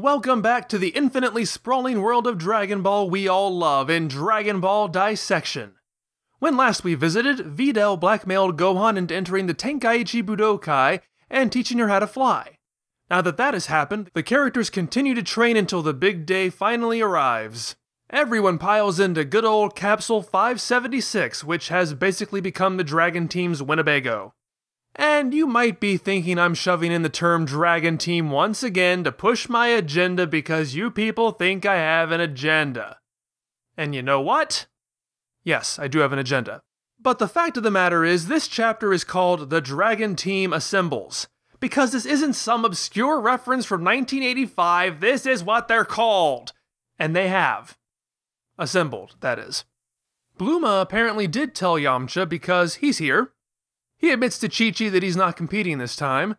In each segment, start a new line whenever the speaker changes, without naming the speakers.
Welcome back to the infinitely sprawling world of Dragon Ball we all love in Dragon Ball Dissection. When last we visited, Videl blackmailed Gohan into entering the Tenkaichi Budokai and teaching her how to fly. Now that that has happened, the characters continue to train until the big day finally arrives. Everyone piles into good old Capsule 576, which has basically become the Dragon Team's Winnebago. And you might be thinking I'm shoving in the term Dragon Team once again to push my agenda because you people think I have an agenda. And you know what? Yes, I do have an agenda. But the fact of the matter is, this chapter is called The Dragon Team Assembles. Because this isn't some obscure reference from 1985, this is what they're called. And they have. Assembled, that is. Bulma apparently did tell Yamcha because he's here. He admits to Chi-Chi that he's not competing this time,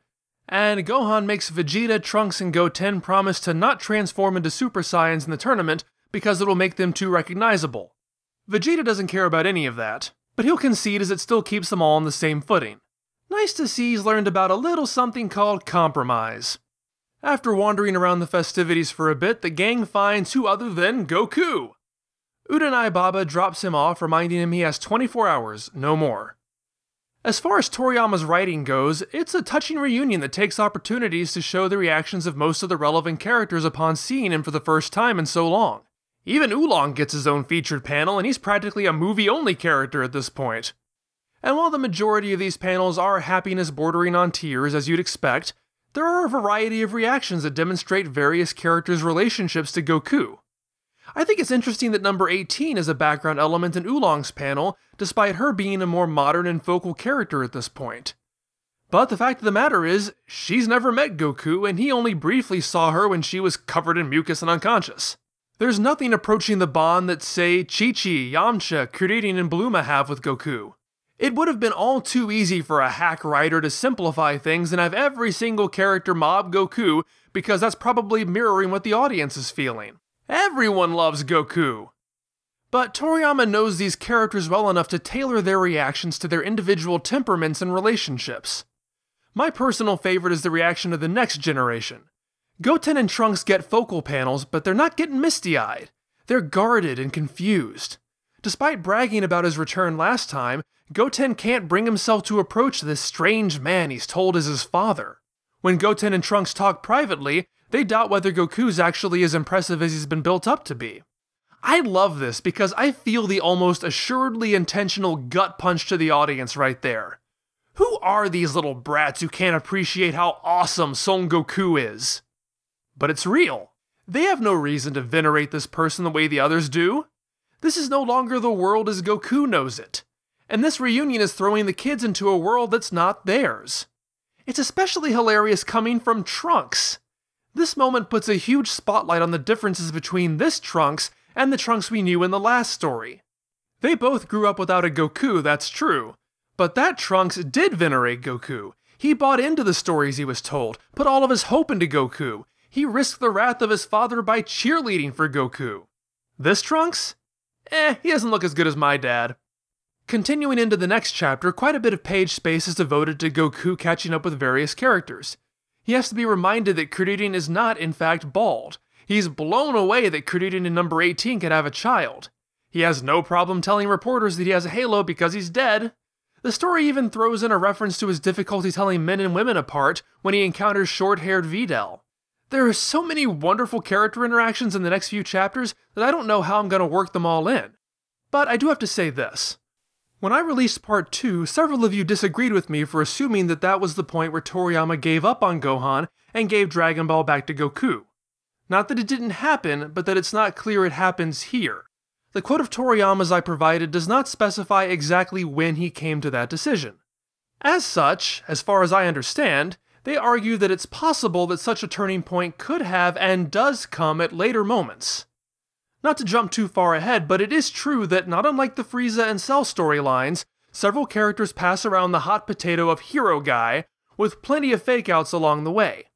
and Gohan makes Vegeta, Trunks, and Goten promise to not transform into Super Saiyans in the tournament because it'll make them too recognizable. Vegeta doesn't care about any of that, but he'll concede as it still keeps them all on the same footing. Nice to see he's learned about a little something called compromise. After wandering around the festivities for a bit, the gang finds who other than Goku. Udonai Baba drops him off, reminding him he has 24 hours, no more. As far as Toriyama's writing goes, it's a touching reunion that takes opportunities to show the reactions of most of the relevant characters upon seeing him for the first time in so long. Even Oolong gets his own featured panel, and he's practically a movie-only character at this point. And while the majority of these panels are happiness bordering on tears, as you'd expect, there are a variety of reactions that demonstrate various characters' relationships to Goku. I think it's interesting that number 18 is a background element in Oolong's panel, despite her being a more modern and focal character at this point. But the fact of the matter is, she's never met Goku, and he only briefly saw her when she was covered in mucus and unconscious. There's nothing approaching the bond that, say, Chi-Chi, Yamcha, Kuririn, and Bulma have with Goku. It would have been all too easy for a hack writer to simplify things and have every single character mob Goku, because that's probably mirroring what the audience is feeling. Everyone loves Goku! But Toriyama knows these characters well enough to tailor their reactions to their individual temperaments and relationships. My personal favorite is the reaction of the next generation. Goten and Trunks get focal panels, but they're not getting misty-eyed. They're guarded and confused. Despite bragging about his return last time, Goten can't bring himself to approach this strange man he's told is his father. When Goten and Trunks talk privately, they doubt whether Goku's actually as impressive as he's been built up to be. I love this because I feel the almost assuredly intentional gut punch to the audience right there. Who are these little brats who can't appreciate how awesome Son Goku is? But it's real. They have no reason to venerate this person the way the others do. This is no longer the world as Goku knows it. And this reunion is throwing the kids into a world that's not theirs. It's especially hilarious coming from Trunks. This moment puts a huge spotlight on the differences between this Trunks and the Trunks we knew in the last story. They both grew up without a Goku, that's true. But that Trunks did venerate Goku. He bought into the stories he was told, put all of his hope into Goku. He risked the wrath of his father by cheerleading for Goku. This Trunks? He doesn't look as good as my dad. Continuing into the next chapter, quite a bit of page space is devoted to Goku catching up with various characters. He has to be reminded that Kuririn is not, in fact, bald. He's blown away that Kuririn in number 18 could have a child. He has no problem telling reporters that he has a halo because he's dead. The story even throws in a reference to his difficulty telling men and women apart when he encounters short-haired Videl. There are so many wonderful character interactions in the next few chapters that I don't know how I'm going to work them all in. But I do have to say this. When I released Part 2, several of you disagreed with me for assuming that that was the point where Toriyama gave up on Gohan and gave Dragon Ball back to Goku. Not that it didn't happen, but that it's not clear it happens here. The quote of Toriyama's I provided does not specify exactly when he came to that decision. As such, as far as I understand, they argue that it's possible that such a turning point could have and does come at later moments. Not to jump too far ahead, but it is true that not unlike the Frieza and Cell storylines, several characters pass around the hot potato of hero guy, with plenty of fake-outs along the way.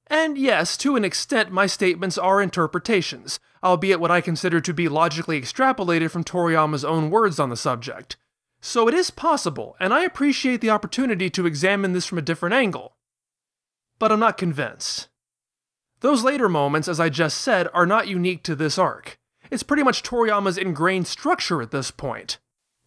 And yes, to an extent my statements are interpretations, albeit what I consider to be logically extrapolated from Toriyama's own words on the subject. So it is possible, and I appreciate the opportunity to examine this from a different angle. But I'm not convinced. Those later moments, as I just said, are not unique to this arc. It's pretty much Toriyama's ingrained structure at this point.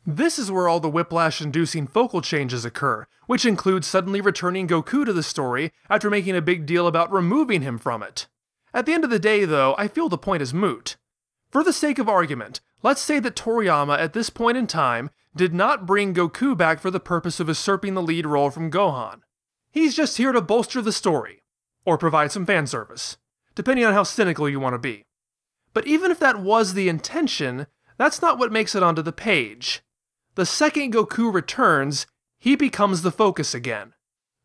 This is where all the whiplash-inducing focal changes occur, which includes suddenly returning Goku to the story after making a big deal about removing him from it. At the end of the day, though, I feel the point is moot. For the sake of argument, let's say that Toriyama at this point in time did not bring Goku back for the purpose of usurping the lead role from Gohan. He's just here to bolster the story, or provide some fan service, depending on how cynical you want to be. But even if that was the intention, that's not what makes it onto the page. The second Goku returns, he becomes the focus again.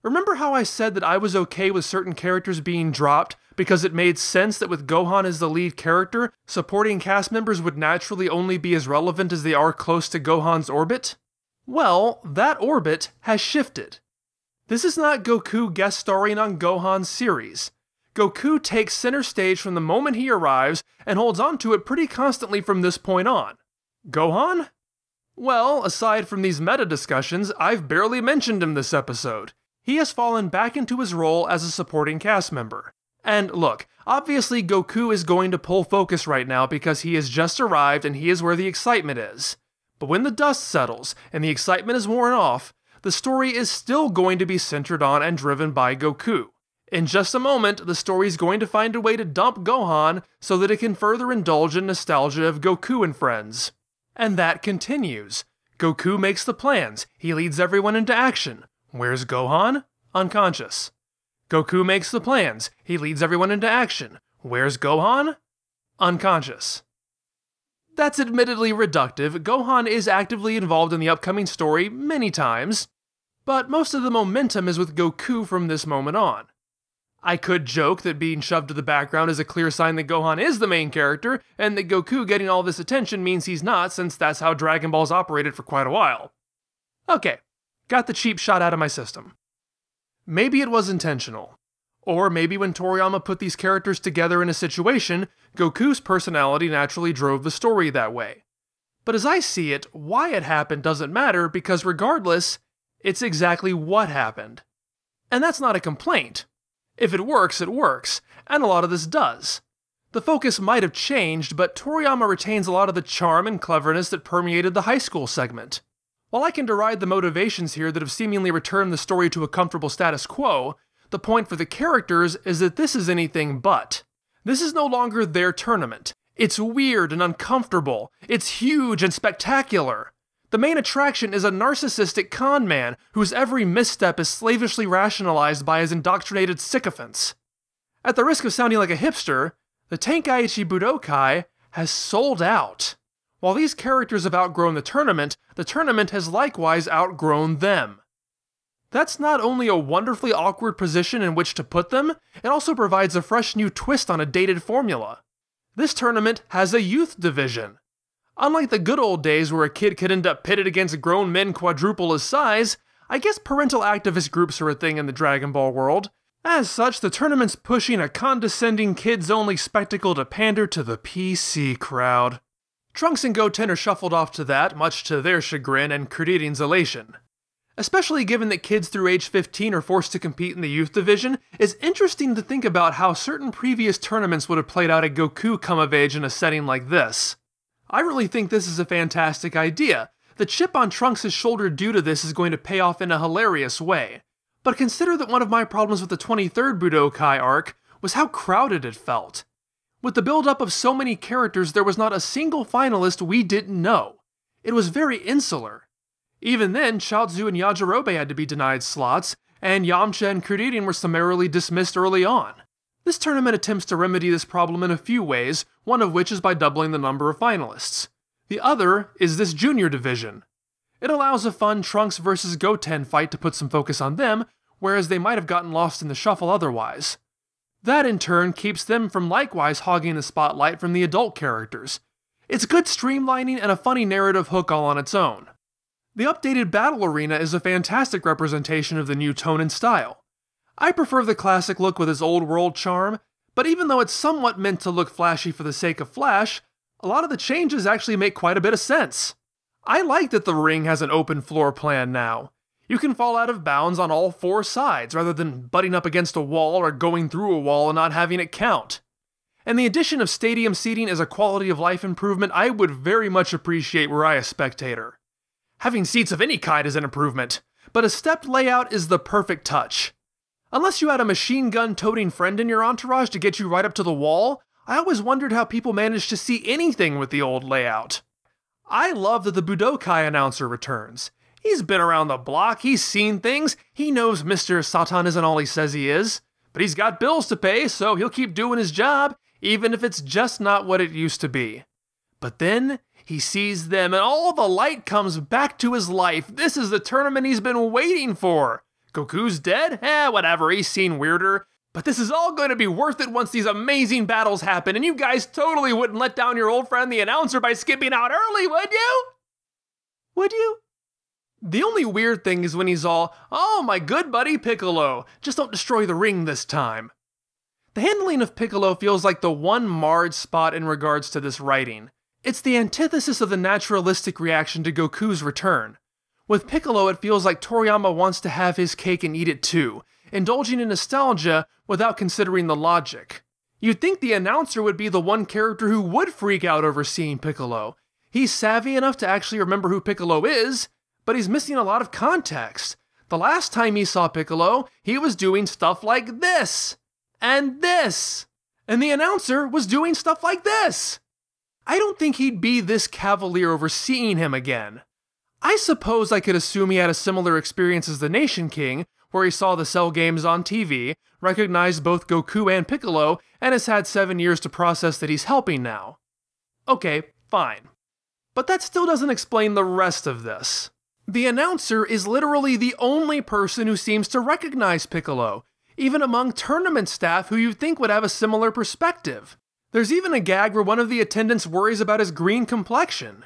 Remember how I said that I was okay with certain characters being dropped because it made sense that with Gohan as the lead character, supporting cast members would naturally only be as relevant as they are close to Gohan's orbit? Well, that orbit has shifted. This is not Goku guest starring on Gohan's series. Goku takes center stage from the moment he arrives and holds on to it pretty constantly from this point on. Gohan? Well, aside from these meta discussions, I've barely mentioned him this episode. He has fallen back into his role as a supporting cast member. And look, obviously Goku is going to pull focus right now because he has just arrived and he is where the excitement is. But when the dust settles and the excitement is worn off, the story is still going to be centered on and driven by Goku. In just a moment, the story is going to find a way to dump Gohan so that it can further indulge in nostalgia of Goku and friends. And that continues. Goku makes the plans, he leads everyone into action. Where's Gohan? Unconscious. Goku makes the plans, he leads everyone into action. Where's Gohan? Unconscious. That's admittedly reductive. Gohan is actively involved in the upcoming story many times, but most of the momentum is with Goku from this moment on. I could joke that being shoved to the background is a clear sign that Gohan is the main character, and that Goku getting all this attention means he's not, since that's how Dragon Ball's operated for quite a while. Okay, got the cheap shot out of my system. Maybe it was intentional. Or maybe when Toriyama put these characters together in a situation, Goku's personality naturally drove the story that way. But as I see it, why it happened doesn't matter because regardless, it's exactly what happened. And that's not a complaint. If it works, and a lot of this does. The focus might have changed, but Toriyama retains a lot of the charm and cleverness that permeated the high school segment. While I can deride the motivations here that have seemingly returned the story to a comfortable status quo, the point for the characters is that this is anything but. This is no longer their tournament. It's weird and uncomfortable. It's huge and spectacular. The main attraction is a narcissistic con man whose every misstep is slavishly rationalized by his indoctrinated sycophants. At the risk of sounding like a hipster, the Tenkaichi Budokai has sold out. While these characters have outgrown the tournament has likewise outgrown them. That's not only a wonderfully awkward position in which to put them, it also provides a fresh new twist on a dated formula. This tournament has a youth division. Unlike the good old days where a kid could end up pitted against grown men quadruple his size, I guess parental activist groups are a thing in the Dragon Ball world. As such, the tournament's pushing a condescending kids-only spectacle to pander to the PC crowd. Trunks and Goten are shuffled off to that, much to their chagrin and Kuririn's elation. Especially given that kids through age 15 are forced to compete in the youth division, it's interesting to think about how certain previous tournaments would have played out a Goku come-of-age in a setting like this. I really think this is a fantastic idea. The chip on Trunks' shoulder due to this is going to pay off in a hilarious way. But consider that one of my problems with the 23rd Budokai arc was how crowded it felt. With the build-up of so many characters, there was not a single finalist we didn't know. It was very insular. Even then, Chaozu and Yajirobe had to be denied slots, and Yamcha and Kuririn were summarily dismissed early on. This tournament attempts to remedy this problem in a few ways, one of which is by doubling the number of finalists. The other is this junior division. It allows a fun Trunks vs. Goten fight to put some focus on them, whereas they might have gotten lost in the shuffle otherwise. That in turn keeps them from likewise hogging the spotlight from the adult characters. It's good streamlining and a funny narrative hook all on its own. The updated battle arena is a fantastic representation of the new tone and style. I prefer the classic look with its old world charm, but even though it's somewhat meant to look flashy for the sake of flash, a lot of the changes actually make quite a bit of sense. I like that the ring has an open floor plan now. You can fall out of bounds on all four sides rather than butting up against a wall or going through a wall and not having it count. And the addition of stadium seating as a quality of life improvement I would very much appreciate were I a spectator. Having seats of any kind is an improvement, but a stepped layout is the perfect touch. Unless you had a machine gun toting friend in your entourage to get you right up to the wall, I always wondered how people managed to see anything with the old layout. I love that the Budokai announcer returns. He's been around the block, he's seen things, he knows Mr. Satan isn't all he says he is, but he's got bills to pay, so he'll keep doing his job, even if it's just not what it used to be. But then, he sees them and all the light comes back to his life. This is the tournament he's been waiting for. Goku's dead? Whatever, he's seen weirder. But this is all going to be worth it once these amazing battles happen, and you guys totally wouldn't let down your old friend the announcer by skipping out early, would you? Would you? The only weird thing is when he's all, "Oh, my good buddy Piccolo, just don't destroy the ring this time." The handling of Piccolo feels like the one marred spot in regards to this writing. It's the antithesis of the naturalistic reaction to Goku's return. With Piccolo, it feels like Toriyama wants to have his cake and eat it too, indulging in nostalgia without considering the logic. You'd think the announcer would be the one character who would freak out over seeing Piccolo. He's savvy enough to actually remember who Piccolo is, but he's missing a lot of context. The last time he saw Piccolo, he was doing stuff like this. And this. And the announcer was doing stuff like this. I don't think he'd be this cavalier over seeing him again. I suppose I could assume he had a similar experience as the Nation King, where he saw the Cell games on TV, recognized both Goku and Piccolo, and has had 7 years to process that he's helping now. Okay, fine. But that still doesn't explain the rest of this. The announcer is literally the only person who seems to recognize Piccolo, even among tournament staff who you'd think would have a similar perspective. There's even a gag where one of the attendants worries about his green complexion.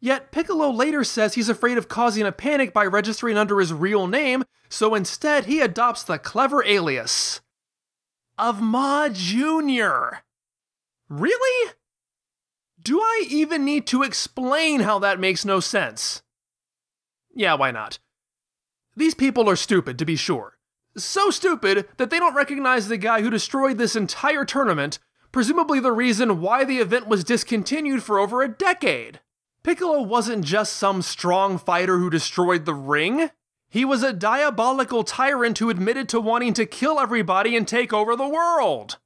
Yet Piccolo later says he's afraid of causing a panic by registering under his real name, so instead he adopts the clever alias of Ma Jr. Really? Do I even need to explain how that makes no sense? Yeah, why not? These people are stupid, to be sure. So stupid that they don't recognize the guy who destroyed this entire tournament, presumably the reason why the event was discontinued for over a decade. Piccolo wasn't just some strong fighter who destroyed the ring. He was a diabolical tyrant who admitted to wanting to kill everybody and take over the world.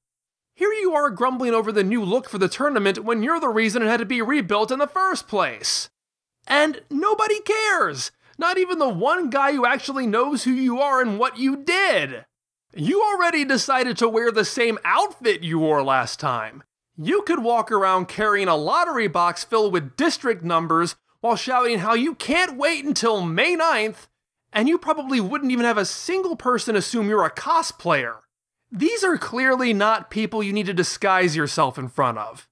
Here you are grumbling over the new look for the tournament when you're the reason it had to be rebuilt in the first place. And nobody cares! Not even the one guy who actually knows who you are and what you did! You already decided to wear the same outfit you wore last time. You could walk around carrying a lottery box filled with district numbers while shouting how you can't wait until May 9th, and you probably wouldn't even have a single person assume you're a cosplayer. These are clearly not people you need to disguise yourself in front of.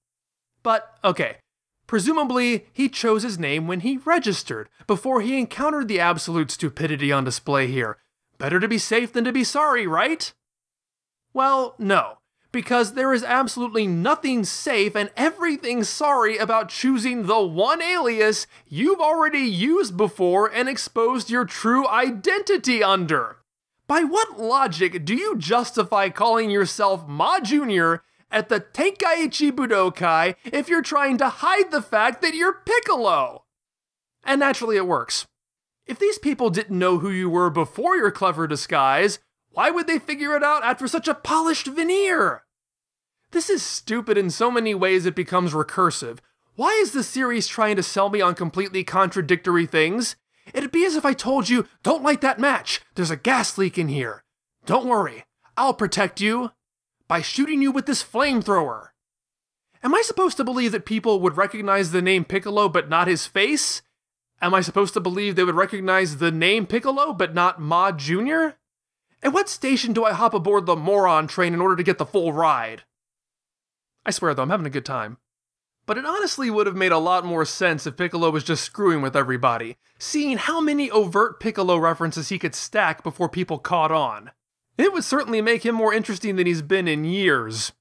But, okay. Presumably, he chose his name when he registered, before he encountered the absolute stupidity on display here. Better to be safe than to be sorry, right? Well, no, because there is absolutely nothing safe and everything sorry about choosing the one alias you've already used before and exposed your true identity under. By what logic do you justify calling yourself Ma Jr. at the Tenkaichi Budokai if you're trying to hide the fact that you're Piccolo? And naturally it works. If these people didn't know who you were before your clever disguise, why would they figure it out after such a polished veneer? This is stupid in so many ways it becomes recursive. Why is the series trying to sell me on completely contradictory things? It'd be as if I told you, don't light that match, there's a gas leak in here. Don't worry, I'll protect you by shooting you with this flamethrower. Am I supposed to believe that people would recognize the name Piccolo but not his face? Am I supposed to believe they would recognize the name Piccolo but not Ma Jr.? At what station do I hop aboard the moron train in order to get the full ride? I swear though, I'm having a good time. But it honestly would have made a lot more sense if Piccolo was just screwing with everybody, seeing how many overt Piccolo references he could stack before people caught on. It would certainly make him more interesting than he's been in years.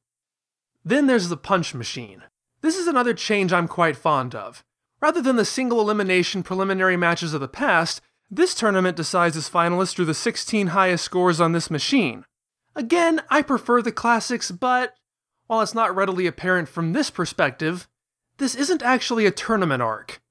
Then there's the punch machine. This is another change I'm quite fond of. Rather than the single elimination preliminary matches of the past, This tournament decides its finalists through the 16 highest scores on this machine. Again, I prefer the classics, but while it's not readily apparent from this perspective, this isn't actually a tournament arc.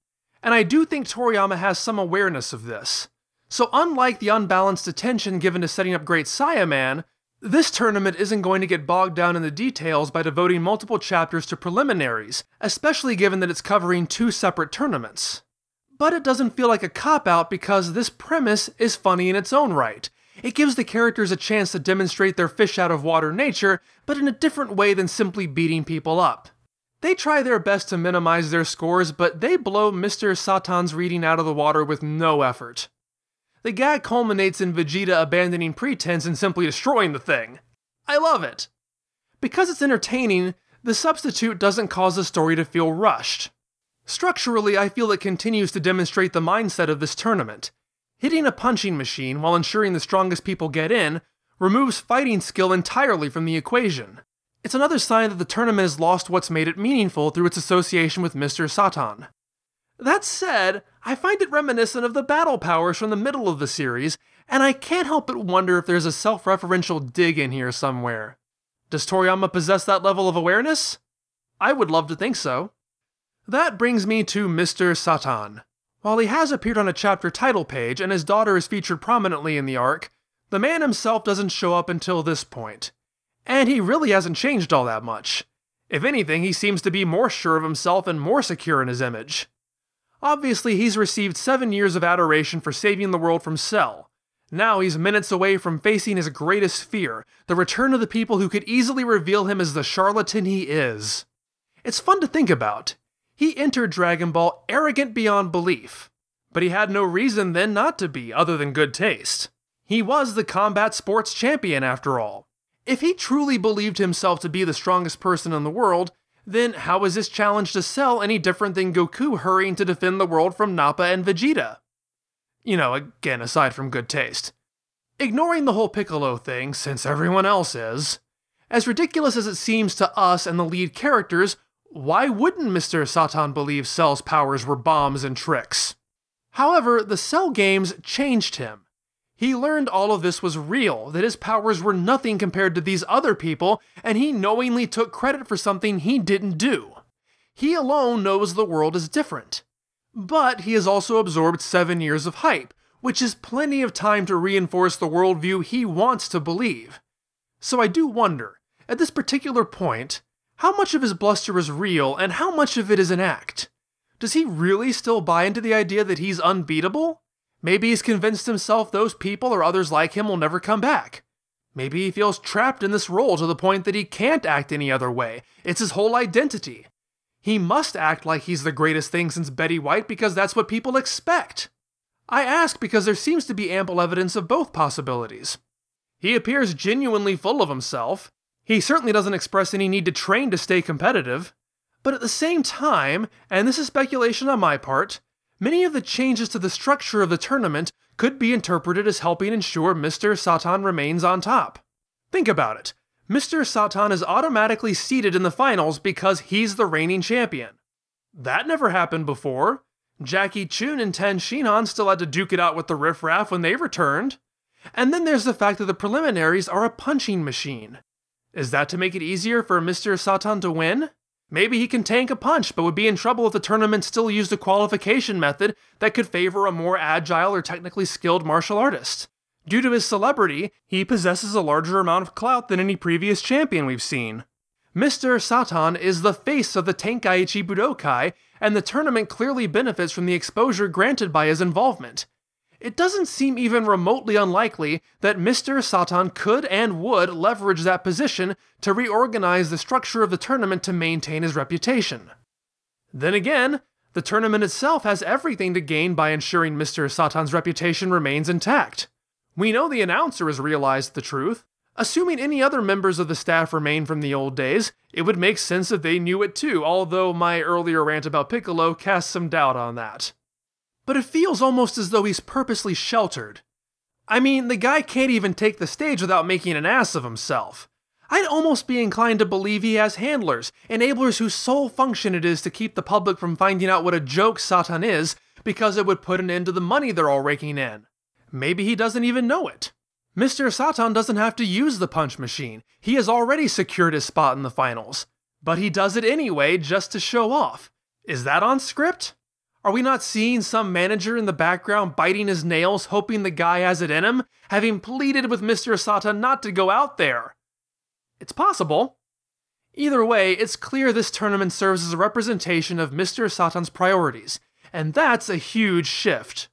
And I do think Toriyama has some awareness of this. So unlike the unbalanced attention given to setting up Great Saiyaman, this tournament isn't going to get bogged down in the details by devoting multiple chapters to preliminaries, especially given that it's covering 2 separate tournaments. But it doesn't feel like a cop-out because this premise is funny in its own right. It gives the characters a chance to demonstrate their fish-out-of-water nature, but in a different way than simply beating people up. They try their best to minimize their scores, but they blow Mr. Satan's reading out of the water with no effort. The gag culminates in Vegeta abandoning pretense and simply destroying the thing. I love it. Because it's entertaining, the substitute doesn't cause the story to feel rushed. Structurally, I feel it continues to demonstrate the mindset of this tournament. Hitting a punching machine while ensuring the strongest people get in removes fighting skill entirely from the equation. It's another sign that the tournament has lost what's made it meaningful through its association with Mr. Satan. That said, I find it reminiscent of the battle powers from the middle of the series, and I can't help but wonder if there's a self-referential dig in here somewhere. Does Toriyama possess that level of awareness? I would love to think so. That brings me to Mr. Satan. While he has appeared on a chapter title page and his daughter is featured prominently in the arc, the man himself doesn't show up until this point. And he really hasn't changed all that much. If anything, he seems to be more sure of himself and more secure in his image. Obviously, he's received 7 years of adoration for saving the world from Cell. Now he's minutes away from facing his greatest fear, the return of the people who could easily reveal him as the charlatan he is. It's fun to think about. He entered Dragon Ball arrogant beyond belief, but he had no reason then not to be, other than good taste. He was the combat sports champion after all. If he truly believed himself to be the strongest person in the world, then how is this challenge to Cell any different than Goku hurrying to defend the world from Nappa and Vegeta? You know, again, aside from good taste. Ignoring the whole Piccolo thing, since everyone else is, as ridiculous as it seems to us and the lead characters, why wouldn't Mr. Satan believe Cell's powers were bombs and tricks? However, the Cell games changed him. He learned all of this was real, that his powers were nothing compared to these other people, and he knowingly took credit for something he didn't do. He alone knows the world is different. But he has also absorbed 7 years of hype, which is plenty of time to reinforce the worldview he wants to believe. So I do wonder, at this particular point, how much of his bluster is real and how much of it is an act? Does he really still buy into the idea that he's unbeatable? Maybe he's convinced himself those people or others like him will never come back. Maybe he feels trapped in this role to the point that he can't act any other way. It's his whole identity. He must act like he's the greatest thing since Betty White because that's what people expect. I ask because there seems to be ample evidence of both possibilities. He appears genuinely full of himself. He certainly doesn't express any need to train to stay competitive. But at the same time, and this is speculation on my part, many of the changes to the structure of the tournament could be interpreted as helping ensure Mr. Satan remains on top. Think about it. Mr. Satan is automatically seated in the finals because he's the reigning champion. That never happened before. Jackie Chun and Ten Shinhan still had to duke it out with the riffraff when they returned. And then there's the fact that the preliminaries are a punching machine. Is that to make it easier for Mr. Satan to win? Maybe he can tank a punch, but would be in trouble if the tournament still used a qualification method that could favor a more agile or technically skilled martial artist. Due to his celebrity, he possesses a larger amount of clout than any previous champion we've seen. Mr. Satan is the face of the Tenkaichi Budokai, and the tournament clearly benefits from the exposure granted by his involvement. It doesn't seem even remotely unlikely that Mr. Satan could and would leverage that position to reorganize the structure of the tournament to maintain his reputation. Then again, the tournament itself has everything to gain by ensuring Mr. Satan's reputation remains intact. We know the announcer has realized the truth. Assuming any other members of the staff remain from the old days, it would make sense if they knew it too, although my earlier rant about Piccolo casts some doubt on that. But it feels almost as though he's purposely sheltered. I mean, the guy can't even take the stage without making an ass of himself. I'd almost be inclined to believe he has handlers, enablers whose sole function it is to keep the public from finding out what a joke Satan is, because it would put an end to the money they're all raking in. Maybe he doesn't even know it. Mr. Satan doesn't have to use the punch machine. He has already secured his spot in the finals. But he does it anyway just to show off. Is that on script? Are we not seeing some manager in the background biting his nails hoping the guy has it in him, having pleaded with Mr. Satan not to go out there? It's possible. Either way, it's clear this tournament serves as a representation of Mr. Satan's priorities, and that's a huge shift.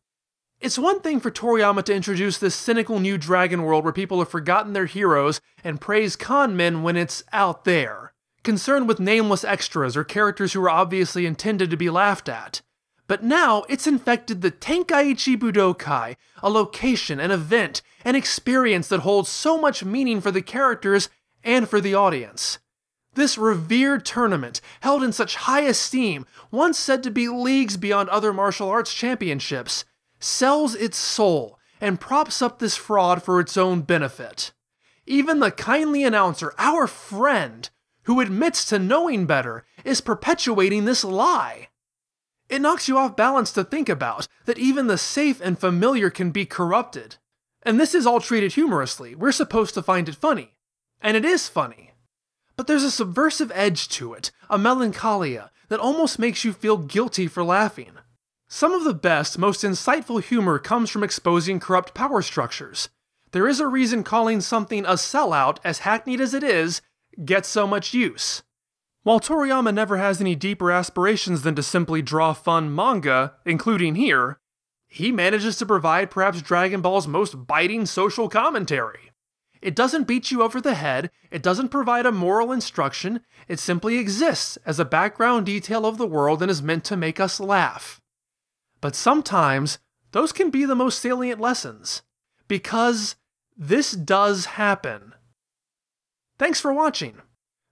It's one thing for Toriyama to introduce this cynical new Dragon World where people have forgotten their heroes and praise con men when it's out there, concerned with nameless extras or characters who are obviously intended to be laughed at. But now it's infected the Tenkaichi Budokai, a location, an event, an experience that holds so much meaning for the characters and for the audience. This revered tournament, held in such high esteem, once said to be leagues beyond other martial arts championships, sells its soul and props up this fraud for its own benefit. Even the kindly announcer, our friend, who admits to knowing better, is perpetuating this lie. It knocks you off balance to think about that even the safe and familiar can be corrupted. And this is all treated humorously. We're supposed to find it funny. And it is funny. But there's a subversive edge to it, a melancholia, that almost makes you feel guilty for laughing. Some of the best, most insightful humor comes from exposing corrupt power structures. There is a reason calling something a sellout, as hackneyed as it is, gets so much use. While Toriyama never has any deeper aspirations than to simply draw fun manga, including here, he manages to provide perhaps Dragon Ball's most biting social commentary. It doesn't beat you over the head, it doesn't provide a moral instruction, it simply exists as a background detail of the world and is meant to make us laugh. But sometimes, those can be the most salient lessons. Because this does happen. Thanks for watching.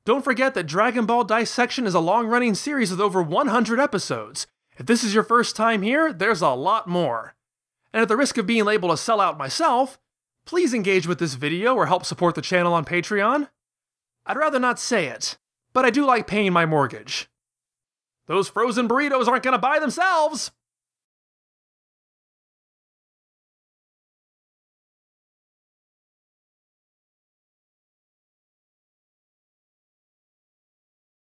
Don't forget that Dragon Ball Dissection is a long-running series with over 100 episodes. If this is your first time here, there's a lot more. And at the risk of being labeled a sellout myself, please engage with this video or help support the channel on Patreon. I'd rather not say it, but I do like paying my mortgage. Those frozen burritos aren't gonna buy themselves!